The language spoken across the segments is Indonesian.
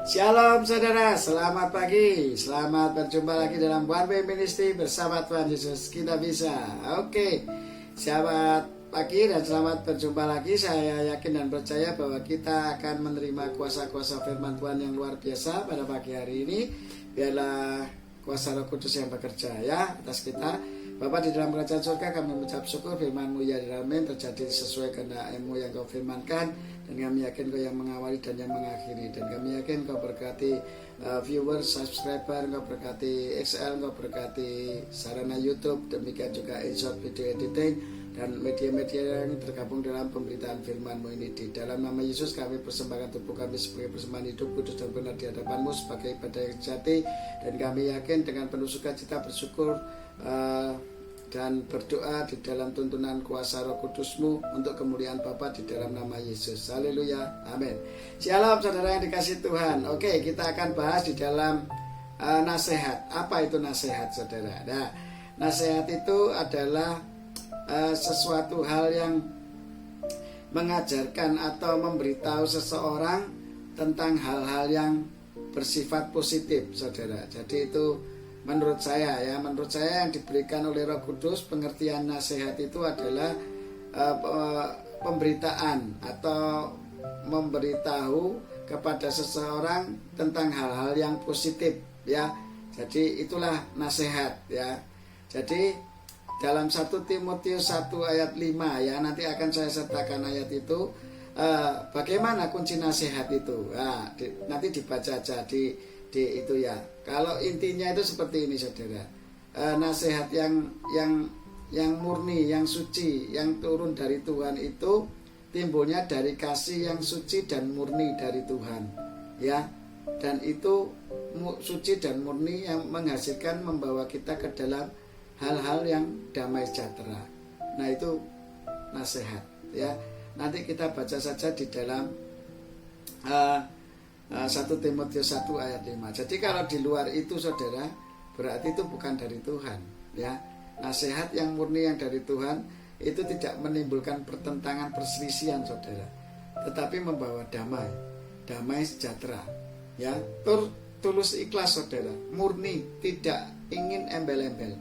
Shalom saudara, selamat pagi. Selamat berjumpa lagi dalam One Way Ministry bersama Tuhan Yesus. Kita bisa. Oke, selamat pagi dan selamat berjumpa lagi. Saya yakin dan percaya bahwa kita akan menerima kuasa-kuasa firman Tuhan yang luar biasa pada pagi hari ini. Biarlah kuasa Roh Kudus yang bekerja ya atas kita. Bapak di dalam kerajaan surga, kami mengucap syukur firman-Mu ya di dalam terjadi sesuai kehendak-Mu yang Kau firmankan, dan kami yakin Kau yang mengawali dan yang mengakhiri, dan kami yakin Kau berkati viewers, subscriber, Kau berkati XL, Kau berkati sarana YouTube, demikian juga InShot video editing dan media-media yang tergabung dalam pemberitaan firman-Mu ini. Di dalam nama Yesus kami persembahkan tubuh kami sebagai persembahan hidup, kudus dan benar di hadapan-Mu sebagai ibadah yang sejati, dan kami yakin dengan penuh sukacita bersyukur dan berdoa di dalam tuntunan kuasa Roh Kudus-Mu untuk kemuliaan Bapa di dalam nama Yesus. Haleluya, amin. Shalom saudara yang dikasihi Tuhan. Oke, kita akan bahas di dalam nasihat. Apa itu nasihat saudara? Nah, nasihat itu adalah sesuatu hal yang mengajarkan atau memberitahu seseorang tentang hal-hal yang bersifat positif saudara. Jadi itu menurut saya yang diberikan oleh Roh Kudus, pengertian nasihat itu adalah pemberitaan atau memberitahu kepada seseorang tentang hal-hal yang positif ya. Jadi itulah nasihat ya. Jadi dalam 1 Timotius 1 ayat 5 ya, nanti akan saya sertakan ayat itu. Bagaimana kunci nasihat itu? Nah, nanti dibaca aja di itu ya. Kalau intinya itu seperti ini saudara. Nasihat yang murni, yang suci, yang turun dari Tuhan itu timbulnya dari kasih yang suci dan murni dari Tuhan ya. Dan itu suci dan murni yang menghasilkan membawa kita ke dalam hal-hal yang damai sejahtera. Nah, itu nasihat ya. Nanti kita baca saja di dalam 1 Timotius 1 ayat 5. Jadi kalau di luar itu saudara, berarti itu bukan dari Tuhan ya. Nasihat yang murni yang dari Tuhan itu tidak menimbulkan pertentangan, perselisihan saudara, tetapi membawa damai sejahtera ya. Tulus ikhlas saudara, murni, tidak ingin embel-embel.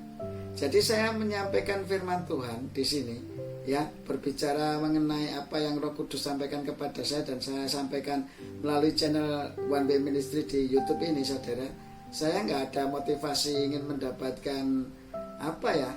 Jadi saya menyampaikan firman Tuhan di sini ya, berbicara mengenai apa yang Roh Kudus sampaikan kepada saya, dan saya sampaikan melalui channel One Way Ministry di YouTube ini saudara. Saya nggak ada motivasi ingin mendapatkan apa ya,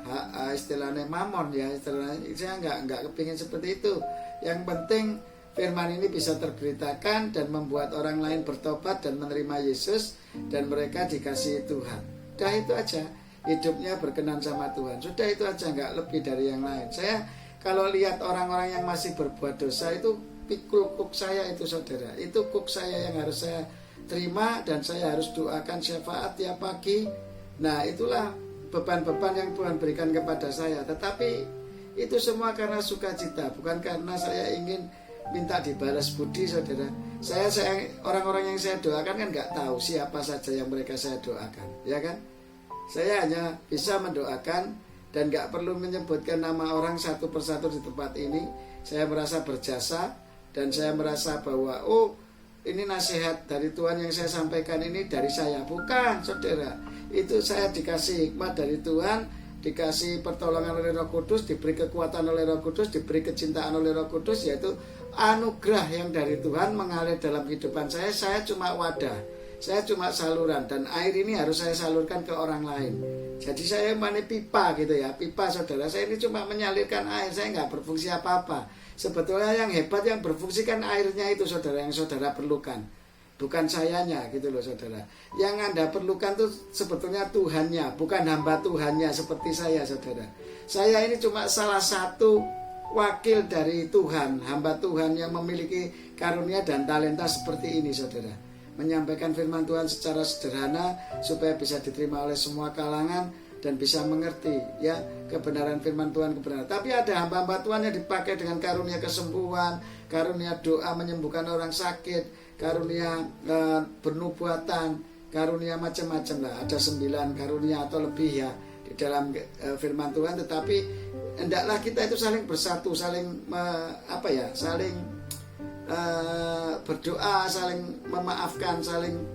istilahnya mamon ya, istilahnya saya nggak kepingin seperti itu. Yang penting firman ini bisa terberitakan dan membuat orang lain bertobat dan menerima Yesus, dan mereka dikasihi Tuhan. Dah itu aja, hidupnya berkenan sama Tuhan. Sudah itu aja, nggak lebih dari yang lain. Saya kalau lihat orang-orang yang masih berbuat dosa, itu pikul kuk saya itu saudara. Itu kuk saya yang harus saya terima, dan saya harus doakan syafaat tiap pagi. Nah, itulah beban-beban yang Tuhan berikan kepada saya. Tetapi itu semua karena sukacita, bukan karena saya ingin minta dibalas budi saudara. Saya orang-orang yang saya doakan kan nggak tahu siapa saja yang mereka saya doakan, ya kan? Saya hanya bisa mendoakan dan gak perlu menyebutkan nama orang satu persatu di tempat ini. Saya merasa berjasa, dan saya merasa bahwa ini nasihat dari Tuhan yang saya sampaikan ini dari saya. Bukan saudara, itu saya dikasih hikmat dari Tuhan, dikasih pertolongan oleh Roh Kudus, diberi kekuatan oleh Roh Kudus, diberi kecintaan oleh Roh Kudus, yaitu anugerah yang dari Tuhan mengalir dalam kehidupan saya. Saya cuma wadah, saya cuma saluran, dan air ini harus saya salurkan ke orang lain. Jadi saya mana pipa gitu ya, pipa saudara. Saya ini cuma menyalurkan air, saya nggak berfungsi apa-apa. Sebetulnya yang hebat yang berfungsi kan airnya itu saudara, yang saudara perlukan, bukan sayanya gitu loh saudara. Yang Anda perlukan tuh sebetulnya Tuhannya, bukan hamba Tuhannya seperti saya saudara. Saya ini cuma salah satu wakil dari Tuhan, hamba Tuhan yang memiliki karunia dan talenta seperti ini saudara. Menyampaikan firman Tuhan secara sederhana supaya bisa diterima oleh semua kalangan dan bisa mengerti ya kebenaran firman Tuhan, kebenaran. Tapi ada hamba-hamba Tuhan yang dipakai dengan karunia kesembuhan, karunia doa menyembuhkan orang sakit, karunia bernubuatan, karunia macam-macam lah. Ada 9 karunia atau lebih ya di dalam firman Tuhan. Tetapi hendaklah kita itu saling bersatu, saling saling berdoa, saling memaafkan, saling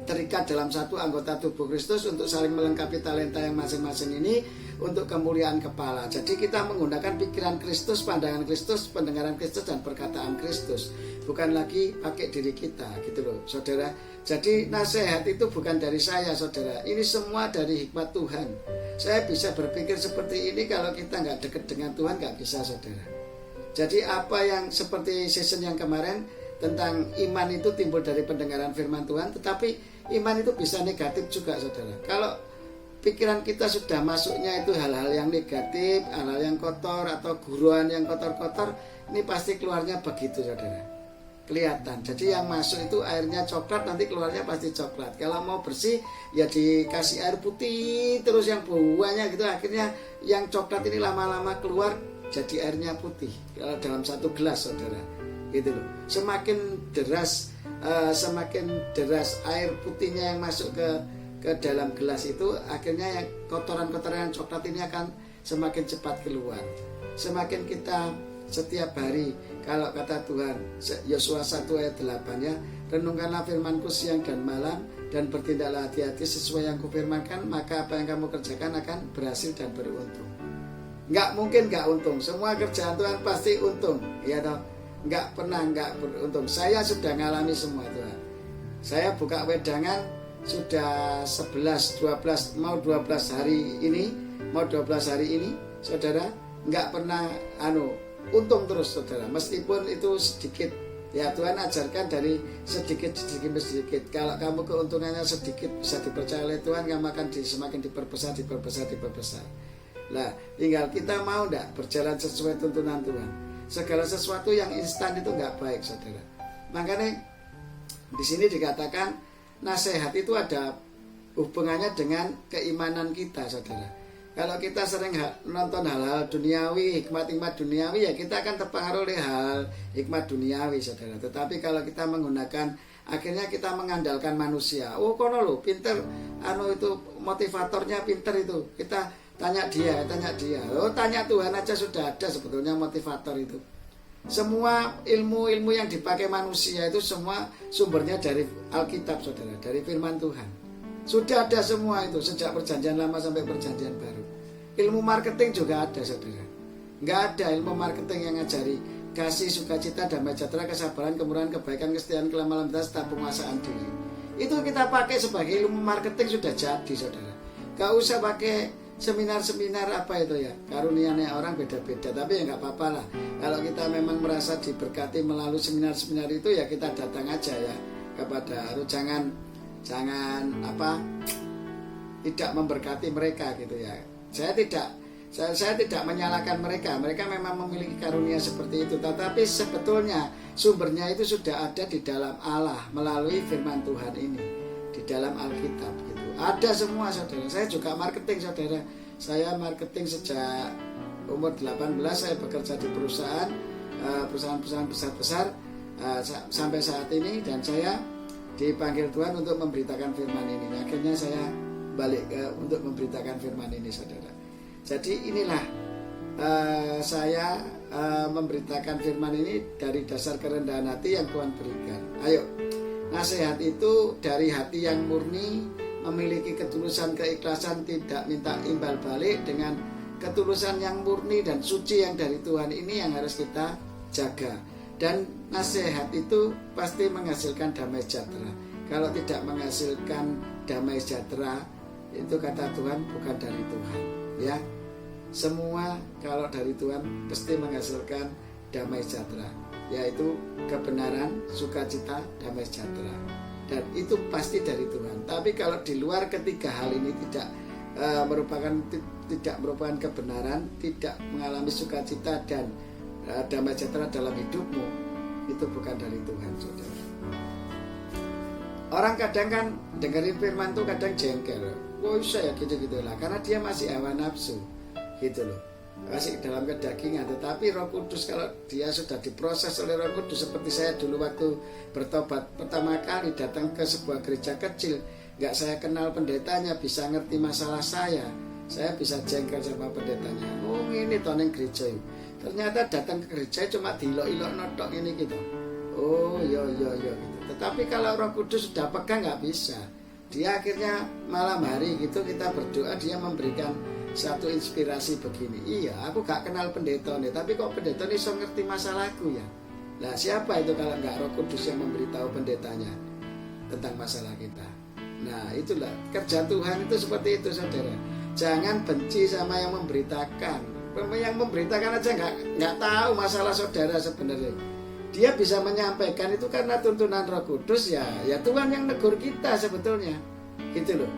terikat dalam satu anggota tubuh Kristus untuk saling melengkapi talenta yang masing-masing ini untuk kemuliaan kepala. Jadi kita menggunakan pikiran Kristus, pandangan Kristus, pendengaran Kristus, dan perkataan Kristus, bukan lagi pakai diri kita, gitu loh saudara. Jadi nasihat itu bukan dari saya saudara, ini semua dari hikmat Tuhan. Saya bisa berpikir seperti ini kalau kita nggak dekat dengan Tuhan, nggak bisa saudara. Jadi apa yang seperti season yang kemarin tentang iman itu timbul dari pendengaran firman Tuhan, tetapi iman itu bisa negatif juga saudara. Kalau pikiran kita sudah masuknya itu hal-hal yang negatif, hal-hal yang kotor atau guruan yang kotor-kotor, ini pasti keluarnya begitu saudara, kelihatan. Jadi yang masuk itu airnya coklat, nanti keluarnya pasti coklat. Kalau mau bersih ya dikasih air putih terus yang buahnya gitu, akhirnya yang coklat ini lama-lama keluar jadi airnya putih dalam satu gelas saudara, gitu loh. Semakin deras air putihnya yang masuk ke dalam gelas itu, akhirnya yang kotoran-kotoran yang coklat ini akan semakin cepat keluar. Semakin kita setiap hari, kalau kata Tuhan Yosua 1 ayat 8 ya, renungkanlah firmanku siang dan malam dan bertindaklah hati-hati sesuai yang kupirmankan, maka apa yang kamu kerjakan akan berhasil dan beruntung. Nggak mungkin nggak untung, semua kerjaan Tuhan pasti untung, ya toh. Nggak pernah nggak beruntung. Saya sudah ngalami semua Tuhan. Saya buka wedangan sudah 11, 12, mau 12 hari ini, saudara, nggak pernah untung terus saudara, meskipun itu sedikit. Ya Tuhan ajarkan dari sedikit. Kalau kamu keuntungannya sedikit bisa dipercaya oleh Tuhan, kamu akan semakin diperbesar. Lah, tinggal kita mau enggak berjalan sesuai tuntunan Tuhan. Segala sesuatu yang instan itu enggak baik, saudara. Makanya di sini dikatakan nasihat itu ada hubungannya dengan keimanan kita, saudara. Kalau kita sering nonton hal-hal duniawi, hikmat-hikmat duniawi, ya kita akan terpengaruh oleh hal hikmat duniawi, saudara. Tetapi kalau kita menggunakan, akhirnya kita mengandalkan manusia. Oh, kono lo, pinter, itu motivatornya pinter itu. Kita tanya dia. Oh, tanya Tuhan aja sudah ada sebetulnya motivator itu. Semua ilmu-ilmu yang dipakai manusia itu semua sumbernya dari Alkitab, saudara, dari firman Tuhan. Sudah ada semua itu sejak perjanjian lama sampai perjanjian baru. Ilmu marketing juga ada, saudara. Nggak ada ilmu marketing yang ngajari kasih, sukacita, damai sejahtera, kesabaran, kemurahan, kebaikan, kesetiaan, kelemahan, lemah, penguasaan diri. Itu kita pakai sebagai ilmu marketing sudah jadi, saudara. Gak usah pakai seminar-seminar apa itu ya, karunia-nya orang beda-beda, tapi ya nggak apa-apa lah. Kalau kita memang merasa diberkati melalui seminar-seminar itu, ya kita datang aja ya kepada jangan tidak memberkati mereka gitu ya. Saya tidak menyalahkan mereka memang memiliki karunia seperti itu, tetapi sebetulnya sumbernya itu sudah ada di dalam Allah melalui firman Tuhan ini di dalam Alkitab gitu. Ada semua, saudara. Saya juga marketing, saudara. Saya marketing sejak umur 18. Saya bekerja di perusahaan-perusahaan besar-besar sampai saat ini, dan saya dipanggil Tuhan untuk memberitakan firman ini. Akhirnya saya balik untuk memberitakan firman ini, saudara. Jadi inilah saya memberitakan firman ini dari dasar kerendahan hati yang Tuhan berikan. Ayo, nasihat itu dari hati yang murni, memiliki ketulusan, keikhlasan, tidak minta imbal balik, dengan ketulusan yang murni dan suci yang dari Tuhan ini yang harus kita jaga. Dan nasihat itu pasti menghasilkan damai sejahtera. Kalau tidak menghasilkan damai sejahtera, itu kata Tuhan bukan dari Tuhan, ya. Semua kalau dari Tuhan pasti menghasilkan damai sejahtera, yaitu kebenaran, sukacita, damai sejahtera. Dan itu pasti dari Tuhan. Tapi kalau di luar ketiga hal ini tidak merupakan kebenaran, tidak mengalami sukacita dan damai sejahtera dalam hidupmu, itu bukan dari Tuhan, saudara. Orang kadang kan dengerin firman tuh kadang jengkel. Oh saya gitu-gitu lah, karena dia masih hawa nafsu, gitu loh, masih dalam kedagingan. Tetapi Roh Kudus, kalau dia sudah diproses oleh Roh Kudus, seperti saya dulu waktu bertobat pertama kali datang ke sebuah gereja kecil, nggak saya kenal pendetanya, bisa ngerti masalah saya bisa jengkel sama pendetanya. Oh ini toneng gereja, ternyata datang ke gereja cuma dilok-ilok notok ini gitu. Oh ya yo gitu. Tetapi kalau Roh Kudus sudah pegang nggak bisa. Dia akhirnya malam hari gitu kita berdoa, dia memberikan satu inspirasi begini. Iya, aku gak kenal pendeta nih, tapi kok pendeta nih so ngerti masalahku ya. Nah, siapa itu kalau nggak Roh Kudus yang memberitahu pendetanya tentang masalah kita? Nah, itulah kerja Tuhan itu seperti itu, saudara. Jangan benci sama yang memberitakan. Yang memberitakan aja nggak tahu masalah saudara sebenarnya. Dia bisa menyampaikan itu karena tuntunan Roh Kudus ya Tuhan yang negur kita sebetulnya, gitu loh.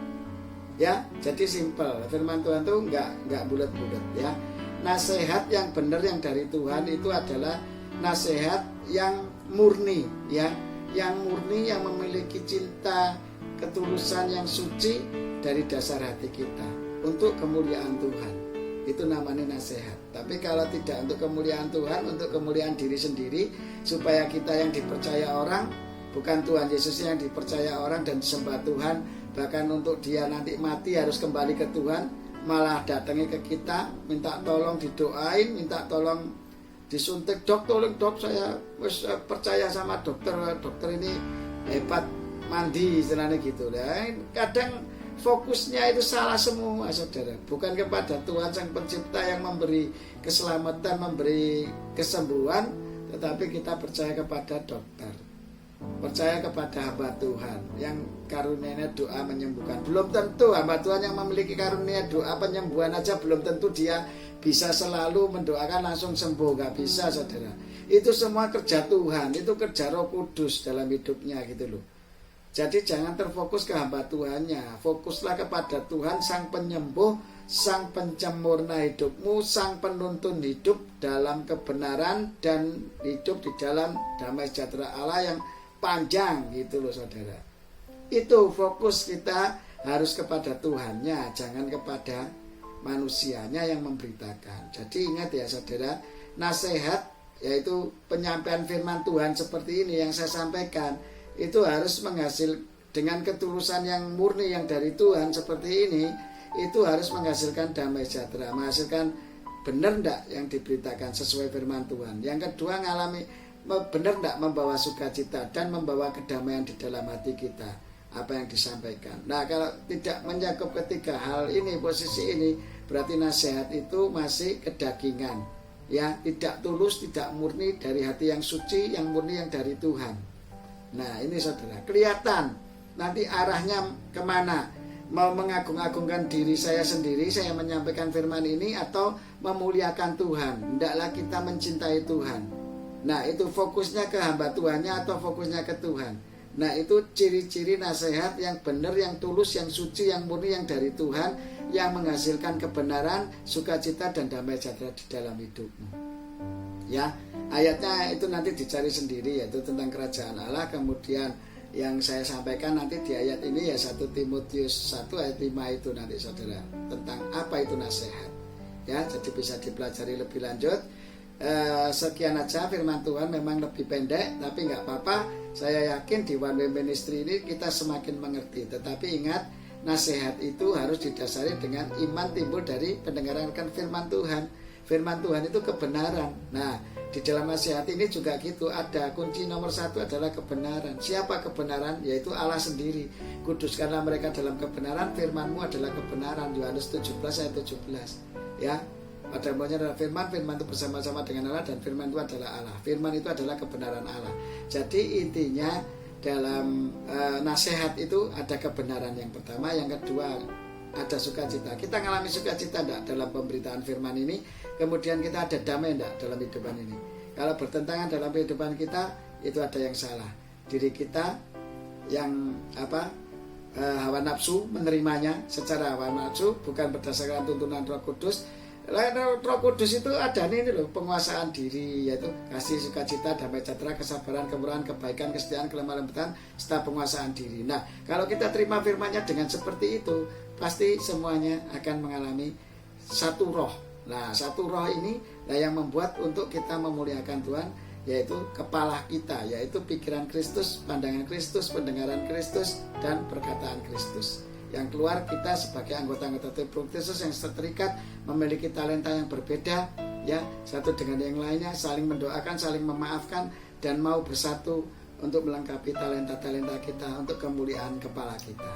Ya, jadi simpel. Firman Tuhan itu nggak bulat-bulat ya. Nasihat yang benar yang dari Tuhan itu adalah nasihat yang murni ya, yang murni, yang memiliki cinta, ketulusan yang suci dari dasar hati kita untuk kemuliaan Tuhan. Itu namanya nasihat. Tapi kalau tidak untuk kemuliaan Tuhan, untuk kemuliaan diri sendiri, supaya kita yang dipercaya orang, bukan Tuhan Yesus yang dipercaya orang dan disembah Tuhan, bahkan untuk dia nanti mati harus kembali ke Tuhan, malah datangnya ke kita, minta tolong didoain, minta tolong disuntik, dok tolong dok, saya percaya sama dokter ini hebat, mandi istilahnya gitu. Dan kadang fokusnya itu salah semua, saudara. Bukan kepada Tuhan Sang Pencipta yang memberi keselamatan, memberi kesembuhan, tetapi kita percaya kepada dokter, percaya kepada hamba Tuhan yang karunia doa menyembuhkan. Belum tentu hamba Tuhan yang memiliki karunia doa penyembuhan aja belum tentu dia bisa selalu mendoakan langsung sembuh, gak bisa, saudara. Itu semua kerja Tuhan, itu kerja Roh Kudus dalam hidupnya gitu loh. Jadi jangan terfokus ke hamba Tuhannya, fokuslah kepada Tuhan Sang Penyembuh, Sang Pencemurna hidupmu, Sang Penuntun hidup dalam kebenaran dan hidup di dalam damai sejahtera Allah yang panjang gitu loh, saudara. Itu fokus kita harus kepada Tuhannya, jangan kepada manusianya yang memberitakan. Jadi ingat ya, saudara, nasihat yaitu penyampaian firman Tuhan seperti ini yang saya sampaikan, itu harus menghasil dengan ketulusan yang murni yang dari Tuhan seperti ini, itu harus menghasilkan damai sejahtera, menghasilkan benar enggak yang diberitakan sesuai firman Tuhan. Yang kedua, ngalami benar enggak membawa sukacita dan membawa kedamaian di dalam hati kita apa yang disampaikan. Nah, kalau tidak mencakup ketiga hal ini, posisi ini, berarti nasihat itu masih kedagingan ya, tidak tulus, tidak murni dari hati yang suci, yang murni yang dari Tuhan. Nah, ini saudara, kelihatan nanti arahnya kemana. Mau mengagung-agungkan diri saya sendiri, saya menyampaikan firman ini, atau memuliakan Tuhan. Hendaklah kita mencintai Tuhan. Nah, itu fokusnya ke hamba Tuhannya atau fokusnya ke Tuhan. Nah, itu ciri-ciri nasihat yang benar, yang tulus, yang suci, yang murni, yang dari Tuhan, yang menghasilkan kebenaran, sukacita, dan damai sejahtera di dalam hidupmu. Ya, ayatnya itu nanti dicari sendiri, yaitu tentang kerajaan Allah. Kemudian yang saya sampaikan nanti di ayat ini ya 1 Timotius 1 ayat 5 itu nanti, saudara, tentang apa itu nasihat. Ya, jadi bisa dipelajari lebih lanjut. Sekian aja firman Tuhan, memang lebih pendek, tapi nggak apa-apa. Saya yakin di One Way Ministry ini kita semakin mengerti. Tetapi ingat, nasihat itu harus didasari dengan iman timbul dari pendengaran firman Tuhan. Firman Tuhan itu kebenaran. Nah, di dalam nasihat ini juga gitu, ada kunci nomor 1 adalah kebenaran. Siapa kebenaran? Yaitu Allah sendiri. Kuduskanlah mereka dalam kebenaran, firman-Mu adalah kebenaran. Yohanes 17 ayat 17. Ya, pada mulanya adalah firman, firman itu bersama-sama dengan Allah, dan firman itu adalah Allah. Firman itu adalah kebenaran Allah. Jadi intinya dalam nasihat itu ada kebenaran yang pertama, yang kedua ada sukacita. Kita mengalami sukacita enggak dalam pemberitaan firman ini? Kemudian kita ada damai enggak dalam hidupan ini? Kalau bertentangan dalam kehidupan kita, itu ada yang salah. Diri kita yang hawa nafsu menerimanya secara hawa nafsu, bukan berdasarkan tuntunan Roh Kudus. Roh Kudus itu ada nih loh, penguasaan diri, yaitu kasih, sukacita, damai sejahtera, kesabaran, kemurahan, kebaikan, kesetiaan, kelemah lembutan, serta penguasaan diri. Nah, kalau kita terima firman-Nya dengan seperti itu, pasti semuanya akan mengalami satu roh. Nah, satu roh ini yang membuat untuk kita memuliakan Tuhan, yaitu kepala kita, yaitu pikiran Kristus, pandangan Kristus, pendengaran Kristus, dan perkataan Kristus. Yang keluar kita sebagai anggota-anggota tubuh Kristus yang seterikat, memiliki talenta yang berbeda, ya, satu dengan yang lainnya, saling mendoakan, saling memaafkan, dan mau bersatu untuk melengkapi talenta-talenta kita, untuk kemuliaan kepala kita.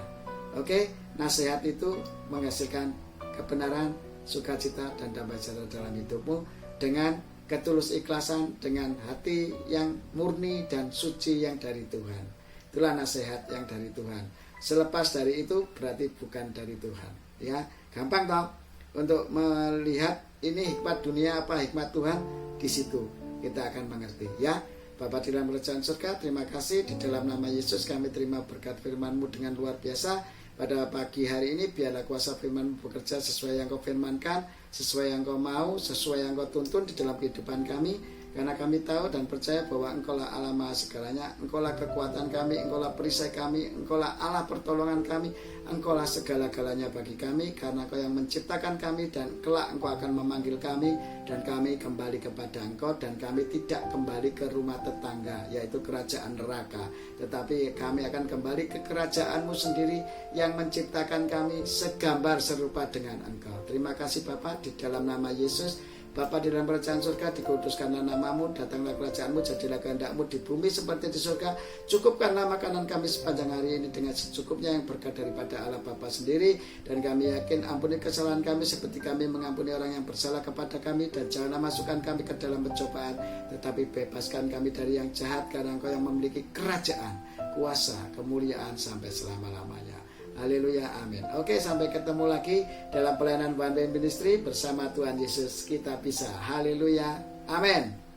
Oke, nasihat itu menghasilkan kebenaran, sukacita, dan damai sejahtera dalam hidupmu dengan ketulus ikhlasan, dengan hati yang murni dan suci yang dari Tuhan. Itulah nasihat yang dari Tuhan. Selepas dari itu berarti bukan dari Tuhan. Ya, gampang toh untuk melihat ini hikmat dunia apa hikmat Tuhan, di situ kita akan mengerti. Ya, Bapa di dalam kerajaan surga, terima kasih di dalam nama Yesus kami terima berkat firman-Mu dengan luar biasa. Pada pagi hari ini biarlah kuasa firman bekerja sesuai yang Kau firmankan, sesuai yang Kau mau, sesuai yang Kau tuntun di dalam kehidupan kami. Karena kami tahu dan percaya bahwa Engkaulah Allah Maha segalanya, Engkaulah kekuatan kami, Engkaulah perisai kami, Engkaulah Allah pertolongan kami, Engkaulah segala-galanya bagi kami. Karena Engkau yang menciptakan kami dan kelak Engkau akan memanggil kami, dan kami kembali kepada Engkau, dan kami tidak kembali ke rumah tetangga, yaitu kerajaan neraka, tetapi kami akan kembali ke kerajaan-Mu sendiri yang menciptakan kami segambar serupa dengan Engkau. Terima kasih Bapa, di dalam nama Yesus. Bapa di dalam kerajaan surga, dikuduskanlah nama-Mu, datanglah kerajaan-Mu, jadilah kehendak-Mu di bumi seperti di surga. Cukupkanlah makanan kami sepanjang hari ini dengan secukupnya yang berkat daripada Allah Bapa sendiri. Dan kami yakin ampuni kesalahan kami seperti kami mengampuni orang yang bersalah kepada kami. Dan janganlah masukkan kami ke dalam pencobaan, tetapi bebaskan kami dari yang jahat, karena Engkau yang memiliki kerajaan, kuasa, kemuliaan sampai selama-lamanya. Haleluya, amin. Oke, sampai ketemu lagi dalam pelayanan One Way Ministry bersama Tuhan Yesus. Kita bisa. Haleluya, amin.